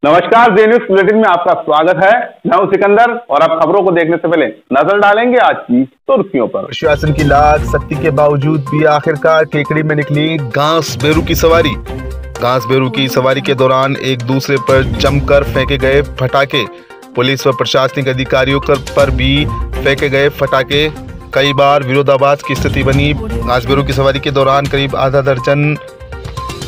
नमस्कार, जी news bulletin में आपका स्वागत है। मैं हूं सिकंदर और अब खबरों को देखने से पहले नजर डालेंगे आज की सुर्खियों पर। प्रशासन की लाख सख्ती के बावजूद भी आखिरकार केकड़ी में निकली घास बेरू की सवारी। घास बेरू की सवारी के दौरान एक दूसरे पर जमकर फेंके गए फटाके। पुलिस व प्रशासनिक अधिकारियों पर भी फेंके गए फटाके। कई बार विरोधाभास की स्थिति बनी। घास बेरू की सवारी के दौरान करीब आधा दर्जन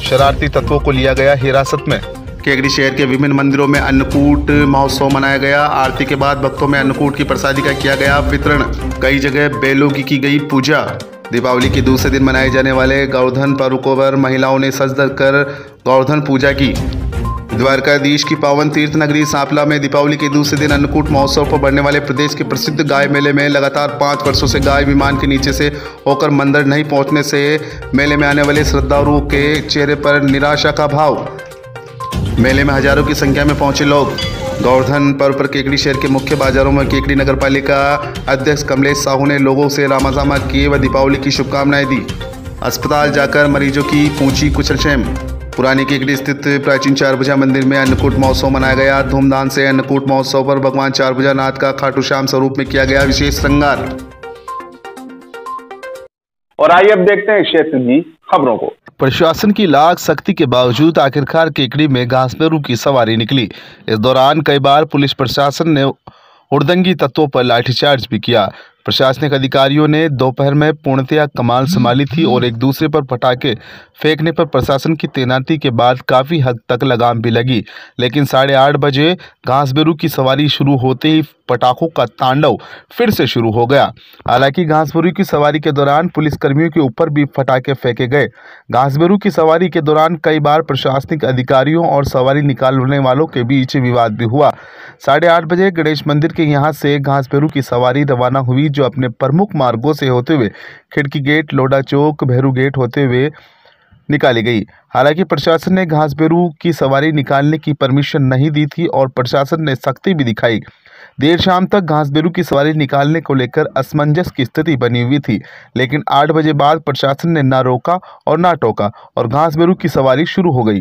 शरारती तत्वों को लिया गया हिरासत में। केकड़ी शहर के विभिन्न मंदिरों में अन्नकूट महोत्सव मनाया गया। आरती के बाद भक्तों में अन्नकूट की प्रसादी का किया गया वितरण। कई जगह बैलों की गई पूजा। दीपावली के दूसरे दिन मनाए जाने वाले गोवर्धन पर्व पर महिलाओं ने सज धज कर गोवर्धन पूजा की। द्वारकाधीश की पावन तीर्थ नगरी सांपला में दीपावली के दूसरे दिन अन्नकूट महोत्सव पर बढ़ने वाले प्रदेश के प्रसिद्ध गाय मेले में लगातार 5 वर्षों से गाय विमान के नीचे से होकर मंदिर नहीं पहुंचने से मेले में आने वाले श्रद्धालुओं के चेहरे पर निराशा का भाव। मेले में हजारों की संख्या में पहुंचे लोग। गोवर्धन पर्व पर केकड़ी शहर के मुख्य बाजारों में केकड़ी नगर पालिका अध्यक्ष कमलेश साहू ने लोगों से रामाजामा किए व दीपावली की शुभकामनाएं दी। अस्पताल जाकर मरीजों की पूछी कुशलक्षेम। पुरानी केकड़ी स्थित प्राचीन चारभुजा मंदिर में अन्नकूट महोत्सव मनाया गया। धूमधाम से अन्नकूट महोत्सव पर भगवान चारभुजा नाथ का खाटू श्याम स्वरूप में किया गया विशेष श्रृंगार। और आइए अब देखते हैं क्षेत्र की खबरों को। प्रशासन की लाख सख्ती के बावजूद आखिरकार केकड़ी में घास बेरू की सवारी निकली। इस दौरान कई बार पुलिस प्रशासन ने हुड़दंगी तत्वों पर लाठीचार्ज भी किया। प्रशासनिक अधिकारियों ने दोपहर में पूर्णतया कमाल संभाली थी और एक दूसरे पर पटाखे फेंकने पर प्रशासन की तैनाती के बाद काफ़ी हद तक लगाम भी लगी। लेकिन 8:30 बजे घास बेरू की सवारी शुरू होते ही पटाखों का तांडव फिर से शुरू हो गया। हालांकि घास बेरू की सवारी के दौरान पुलिसकर्मियों के ऊपर भी पटाखे फेंके गए। घास बेरू की सवारी के दौरान कई बार प्रशासनिक अधिकारियों और सवारी निकालने वालों के बीच विवाद भी हुआ। 8:30 बजे गणेश मंदिर के यहाँ से घास बेरू की सवारी रवाना हुई, जो अपने प्रमुख मार्गों से होते हुए खिड़की गेट, लोडा चौक, भैरू गेट होते हुए निकाली गई। हालांकि प्रशासन ने घास बेरू की सवारी निकालने की परमिशन नहीं दी थी और प्रशासन ने सख्ती भी दिखाई। देर शाम तक घास बेरू की सवारी निकालने को लेकर असमंजस की स्थिति बनी हुई थी, लेकिन 8 बजे बाद प्रशासन ने ना रोका और ना टोका और घास बेरू की सवारी शुरू हो गई।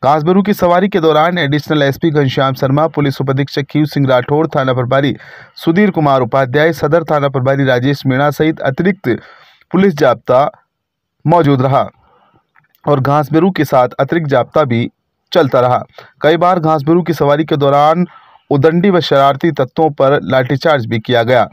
घास बेरू की सवारी के दौरान additional SP Ghanshyam Sharma, police उपाधीक्षक खीव सिंह राठौड़, थाना प्रभारी सुधीर कुमार उपाध्याय, सदर थाना प्रभारी राजेश मीणा सहित अतिरिक्त पुलिस जाब्ता मौजूद रहा और घास बेरू के साथ अतिरिक्त जाब्ता भी चलता रहा। कई बार घास बेरू की सवारी के दौरान उदंडी व शरारती तत्वों पर लाठीचार्ज भी किया गया।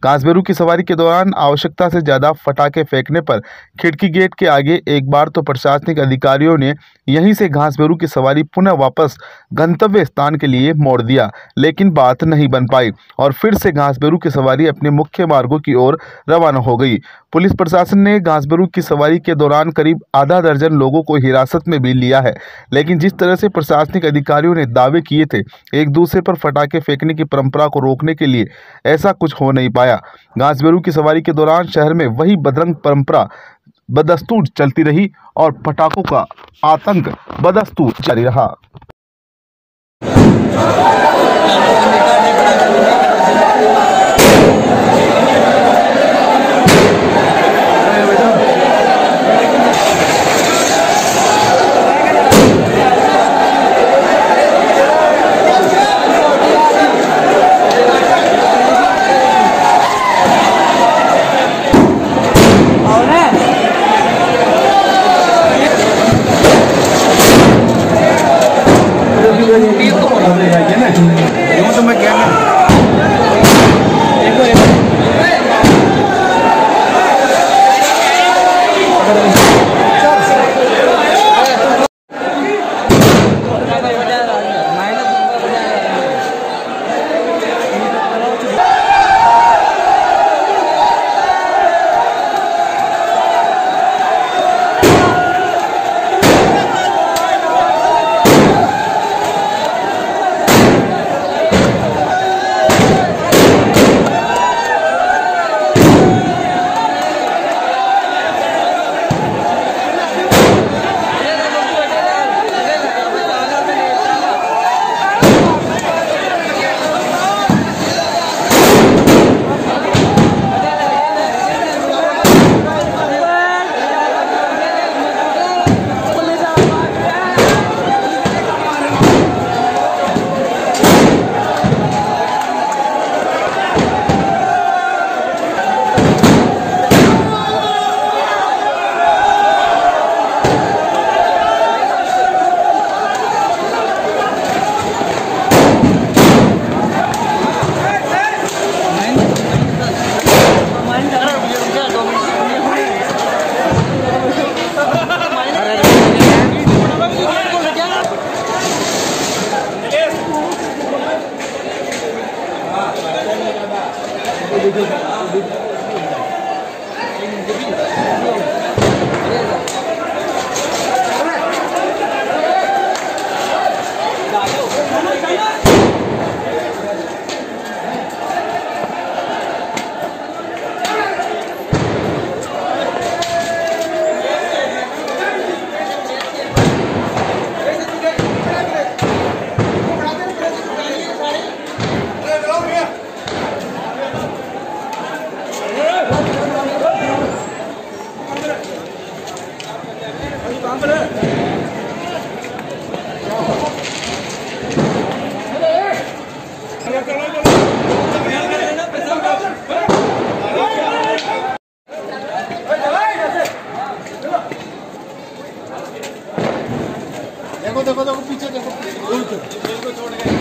घास बेरू की सवारी के दौरान आवश्यकता से ज़्यादा फटाके फेंकने पर खिड़की गेट के आगे एक बार तो प्रशासनिक अधिकारियों ने यहीं से घास बेरू की सवारी पुनः वापस गंतव्य स्थान के लिए मोड़ दिया, लेकिन बात नहीं बन पाई और फिर से घास बेरू की सवारी अपने मुख्य मार्गों की ओर रवाना हो गई। पुलिस प्रशासन ने घास बेरू की सवारी के दौरान करीब आधा दर्जन लोगों को हिरासत में भी लिया है, लेकिन जिस तरह से प्रशासनिक अधिकारियों ने दावे किए थे एक दूसरे पर फटाके फेंकने की परंपरा को रोकने के लिए, ऐसा कुछ हो नहीं पाया। घास बेरू की सवारी के दौरान शहर में वही बदरंग परंपरा बदस्तूर चलती रही और पटाखों का आतंक बदस्तूर जारी रहा। देखो देखो देखो पीछे देखो बिल्कुल छोड़ गए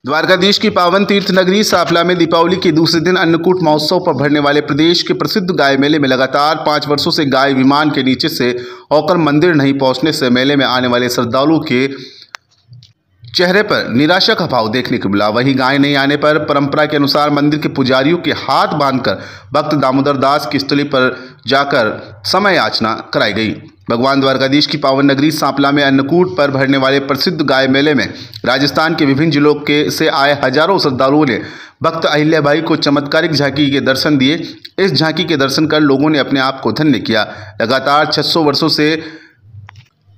द्वारकाधीश की पावन तीर्थ नगरी सांपला में दीपावली के दूसरे दिन अन्नकूट महोत्सव पर भरने वाले प्रदेश के प्रसिद्ध गाय मेले में लगातार 5 वर्षों से गाय विमान के नीचे से होकर मंदिर नहीं पहुंचने से मेले में आने वाले श्रद्धालुओं के चेहरे पर निराशा का भाव देखने को मिला। वहीं गाय नहीं आने पर परंपरा के अनुसार मंदिर के पुजारियों के हाथ बांधकर भक्त दामोदर दास की स्थली पर जाकर समय याचना कराई गई। भगवान द्वारकाधीश की पावन नगरी सांपला में अन्नकूट पर भरने वाले प्रसिद्ध गाय मेले में राजस्थान के विभिन्न जिलों से आए हजारों श्रद्धालुओं ने भक्त अहिल्याबाई को चमत्कारिक झांकी के दर्शन दिए। इस झांकी के दर्शन कर लोगों ने अपने आप को धन्य किया। लगातार 600 वर्षों से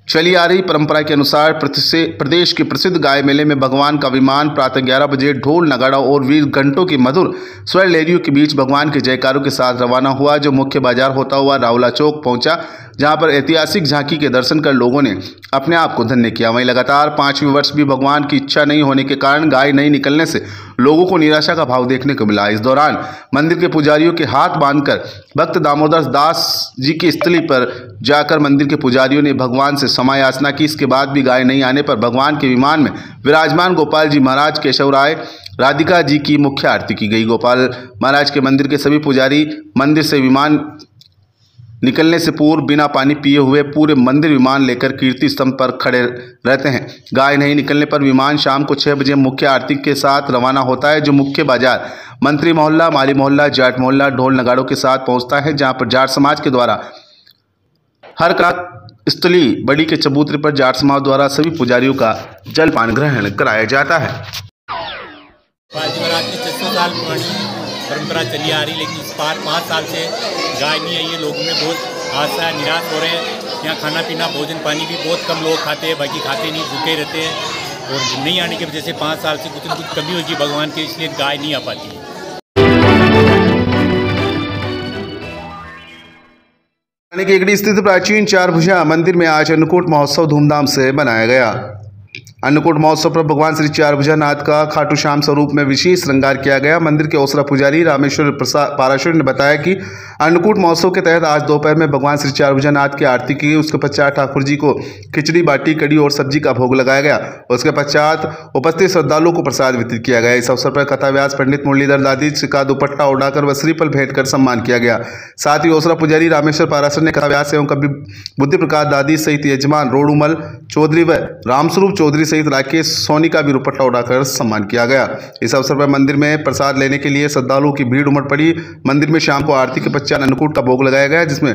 चली आ रही परंपरा के अनुसार प्रदेश के प्रसिद्ध गाय मेले में भगवान का विमान प्रातः 11 बजे ढोल नगाड़ा और वीर घंटों की मधुर स्वर लहरियों के बीच भगवान के जयकारों के साथ रवाना हुआ, जो मुख्य बाजार होता हुआ रावला चौक पहुंचा, जहां पर ऐतिहासिक झांकी के दर्शन कर लोगों ने अपने आप को धन्य किया। वहीं लगातार 5वें वर्ष भी भगवान की इच्छा नहीं होने के कारण गाय नहीं निकलने से लोगों को निराशा का भाव देखने को मिला। इस दौरान मंदिर के पुजारियों के हाथ बांधकर भक्त दामोदर दास जी की स्थली पर जाकर मंदिर के पुजारियों ने भगवान से क्षमा याचना की। इसके बाद भी गाय नहीं आने पर भगवान के विमान में विराजमान गोपाल जी महाराज, केशव राय, राधिका जी की मुख्य आरती की गई। गोपाल महाराज के मंदिर के सभी पुजारी मंदिर से विमान निकलने से पूर्व बिना पानी पिए हुए पूरे मंदिर विमान लेकर कीर्ति स्तंभ पर खड़े रहते हैं। गाय नहीं निकलने पर विमान शाम को 6 बजे मुख्य आरती के साथ रवाना होता है, जो मुख्य बाजार मंत्री मोहल्ला, माली मोहल्ला, जाट मोहल्ला ढोल नगाड़ों के साथ पहुंचता है, जहां पर जाट समाज के द्वारा हर स्थली बड़ी के चबूतरे पर जाट समाज द्वारा सभी पुजारियों का जलपान ग्रहण कराया जाता है। बालाजी महाराज की 600 साल पुरानी परंपरा चली आ रही, लेकिन इस बार 5 साल से गाय नहीं आई है। लोगों में बहुत आशा है, निराश हो रहे हैं। यहाँ खाना पीना भोजन पानी भी बहुत कम लोग खाते हैं, बाकी खाते नहीं, भूखे रहते हैं। और नहीं आने की वजह से 5 साल से कुछ न कुछ कमी होगी भगवान की, इसलिए गाय नहीं आ पाती है। केकड़ी स्थित प्राचीन चारभुजा मंदिर में आज अन्नकूट महोत्सव धूमधाम से मनाया गया। अन्नकूट महोत्सव पर भगवान श्री चारभुजा नाथ का खाटू श्याम स्वरूप में विशेष श्रृंगार किया गया। मंदिर के ओसरा पुजारी रामेश्वर पाराशर ने बताया कि अन्नकूट महोत्सव के तहत आज दोपहर में भगवान श्री चारभुजा नाथ की आरती की। उसके पश्चात ठाकुर जी को खिचड़ी बाटी कड़ी और सब्जी का भोग लगाया गया। उसके पश्चात उपस्थित श्रद्धालुओं को प्रसाद वितरित किया गया। इस अवसर पर कथा व्यास पंडित मुरलीधर दादी का दुपट्टा उड़ाकर व श्रीफल भेंट कर सम्मान किया गया। साथ ही ओसरा पुजारी रामेश्वर पाराशर ने कथा व्यास एवं कवि बुद्धि प्रकाश दादी सहित यजमान रोडूमल चौधरी व रामस्वरूप चौधरी सहित राकेश सोनी का भी दुपट्टा उड़ाकर सम्मान किया गया। इस अवसर पर मंदिर में प्रसाद लेने के लिए श्रद्धालुओं की भीड़ उमड़ पड़ी। मंदिर में शाम को आरती के पश्चात अन्नकूट का भोग लगाया गया, जिसमें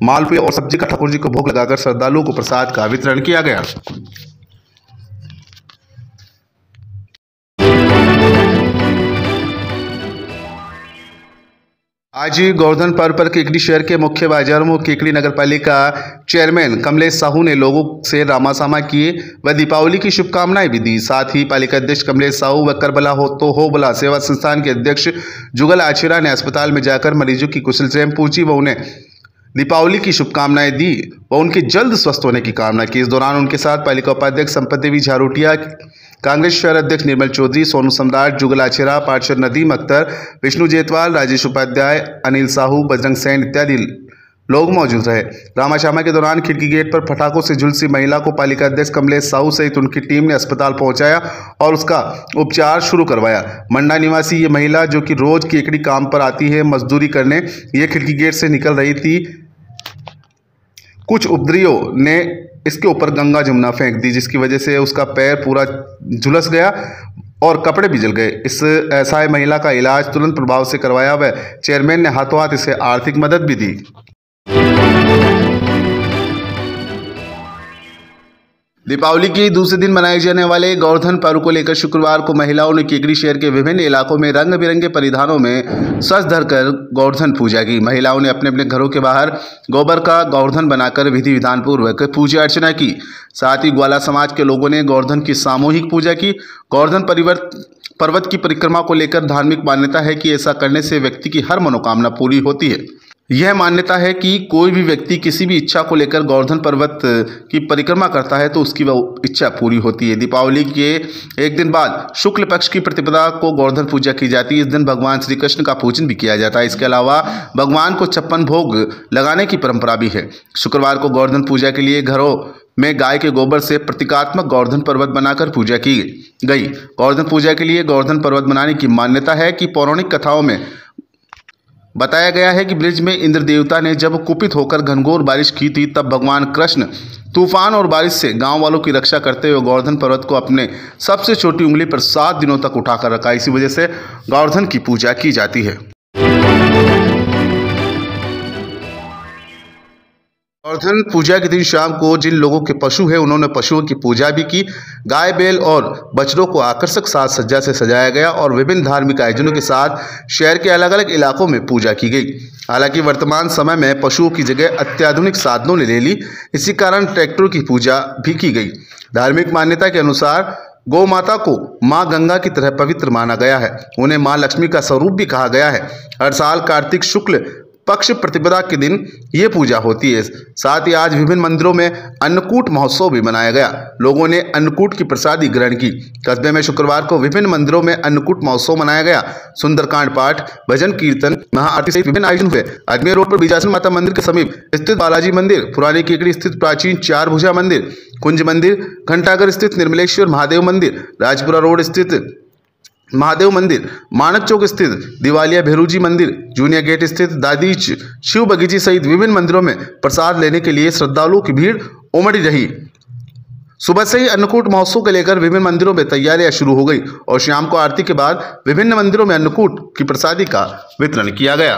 मालपुए और सब्जी का ठाकुर जी को भोग लगाकर श्रद्धालुओं को प्रसाद का वितरण किया गया। आज गोवर्धन पर्व पर केकड़ी शहर के मुख्य बाजारों में केकड़ी नगर पालिका चेयरमैन कमलेश साहू ने लोगों से रामासामा किए व दीपावली की शुभकामनाएं भी दी। साथ ही पालिका अध्यक्ष कमलेश साहू व करबला हो बला सेवा संस्थान के अध्यक्ष जुगल आचेरा ने अस्पताल में जाकर मरीजों की कुशलक्षेम पूछी व उन्हें दीपावली की शुभकामनाएं दी व उनके जल्द स्वस्थ होने की कामना की। इस दौरान उनके साथ पालिका उपाध्यक्ष संपत देवी झारोटिया, कांग्रेस शहर अध्यक्ष निर्मल चौधरी, सोनू सम्राट, जुगल आचेरा, पार्षद नदीम अख्तर, विष्णु जेतवाल, राजेश उपाध्याय, अनिल साहू, बजरंग सैन इत्यादि लोग मौजूद रहे। रामाशामा के दौरान खिड़की गेट पर पटाखों से झुलसी महिला को पालिका अध्यक्ष कमलेश साहू सहित उनकी टीम ने अस्पताल पहुंचाया और उसका उपचार शुरू करवाया। मंडा निवासी ये महिला, जो कि रोज केकड़ी काम पर आती है मजदूरी करने, ये खिड़की गेट से निकल रही थी। कुछ उपद्रवियों ने इसके ऊपर गंगा जमुना फेंक दी, जिसकी वजह से उसका पैर पूरा झुलस गया और कपड़े भी जल गए। इस असहाय महिला का इलाज तुरंत प्रभाव से करवाया व चेयरमैन ने हाथों हाथ इसे आर्थिक मदद भी दी। दीपावली के दूसरे दिन मनाए जाने वाले गोवर्धन पर्व को लेकर शुक्रवार को महिलाओं ने केकड़ी शहर के विभिन्न इलाकों में रंग बिरंगे परिधानों में सज धरकर गोवर्धन पूजा की। महिलाओं ने अपने अपने घरों के बाहर गोबर का गोवर्धन बनाकर विधि विधान पूर्वक पूजा अर्चना की। साथ ही ग्वाला समाज के लोगों ने गोवर्धन की सामूहिक पूजा की। गोवर्धन पर्वत की परिक्रमा को लेकर धार्मिक मान्यता है कि ऐसा करने से व्यक्ति की हर मनोकामना पूरी होती है। यह मान्यता है कि कोई भी व्यक्ति किसी भी इच्छा को लेकर गोवर्धन पर्वत की परिक्रमा करता है तो उसकी वह इच्छा पूरी होती है। दीपावली के एक दिन बाद शुक्ल पक्ष की प्रतिपदा को गोवर्धन पूजा की जाती है। इस दिन भगवान श्री कृष्ण का पूजन भी किया जाता है। इसके अलावा भगवान को 56 भोग लगाने की परंपरा भी है। शुक्रवार को गोवर्धन पूजा के लिए घरों में गाय के गोबर से प्रतीकात्मक गोवर्धन पर्वत बनाकर पूजा की गई। गोवर्धन पूजा के लिए गोवर्धन पर्वत बनाने की मान्यता है कि पौराणिक कथाओं में बताया गया है कि ब्रिज में इंद्र देवता ने जब कुपित होकर घनघोर बारिश की थी, तब भगवान कृष्ण तूफान और बारिश से गांव वालों की रक्षा करते हुए गोवर्धन पर्वत को अपने सबसे छोटी उंगली पर 7 दिनों तक उठाकर रखा। इसी वजह से गोवर्धन की पूजा की जाती है। गोवर्धन पूजा के दिन शाम को जिन लोगों के पशु हैं उन्होंने पशुओं की पूजा भी की। गाय, बैल और बछड़ों को आकर्षक साज सज्जा से सजाया गया और विभिन्न धार्मिक आयोजनों के साथ शहर के अलग अलग इलाकों में पूजा की गई। हालांकि वर्तमान समय में पशुओं की जगह अत्याधुनिक साधनों ने ले ली, इसी कारण ट्रैक्टरों की पूजा भी की गई। धार्मिक मान्यता के अनुसार गौ माता को माँ गंगा की तरह पवित्र माना गया है। उन्हें माँ लक्ष्मी का स्वरूप भी कहा गया है। हर साल कार्तिक शुक्ल पक्ष प्रतिपदा के दिन ये पूजा होती है। साथ ही आज विभिन्न मंदिरों में अन्नकूट महोत्सव भी मनाया गया। लोगों ने अन्नकूट की प्रसादी ग्रहण की। कस्बे में शुक्रवार को विभिन्न मंदिरों में अन्नकूट महोत्सव मनाया गया। सुंदरकांड पाठ, भजन कीर्तन, महाआरती सहित विभिन्न आयोजन हुए। अजमेर रोड पर बीजासन माता मंदिर के समीप स्थित बालाजी मंदिर, पुरानी केकड़ी स्थित प्राचीन चारभुजा मंदिर, कुंज मंदिर, घंटाघर स्थित निर्मलेश्वर महादेव मंदिर, राजपुरा रोड स्थित महादेव मंदिर, मानक चौक स्थित दिवालिया भेरूजी मंदिर, जूनियर गेट स्थित दादीच शिव बगीची सहित विभिन्न मंदिरों में प्रसाद लेने के लिए श्रद्धालुओं की भीड़ उमड़ी रही। सुबह से ही अन्नकूट महोत्सव को लेकर विभिन्न मंदिरों में तैयारियां शुरू हो गई और शाम को आरती के बाद विभिन्न मंदिरों में अन्नकूट की प्रसादी का वितरण किया गया।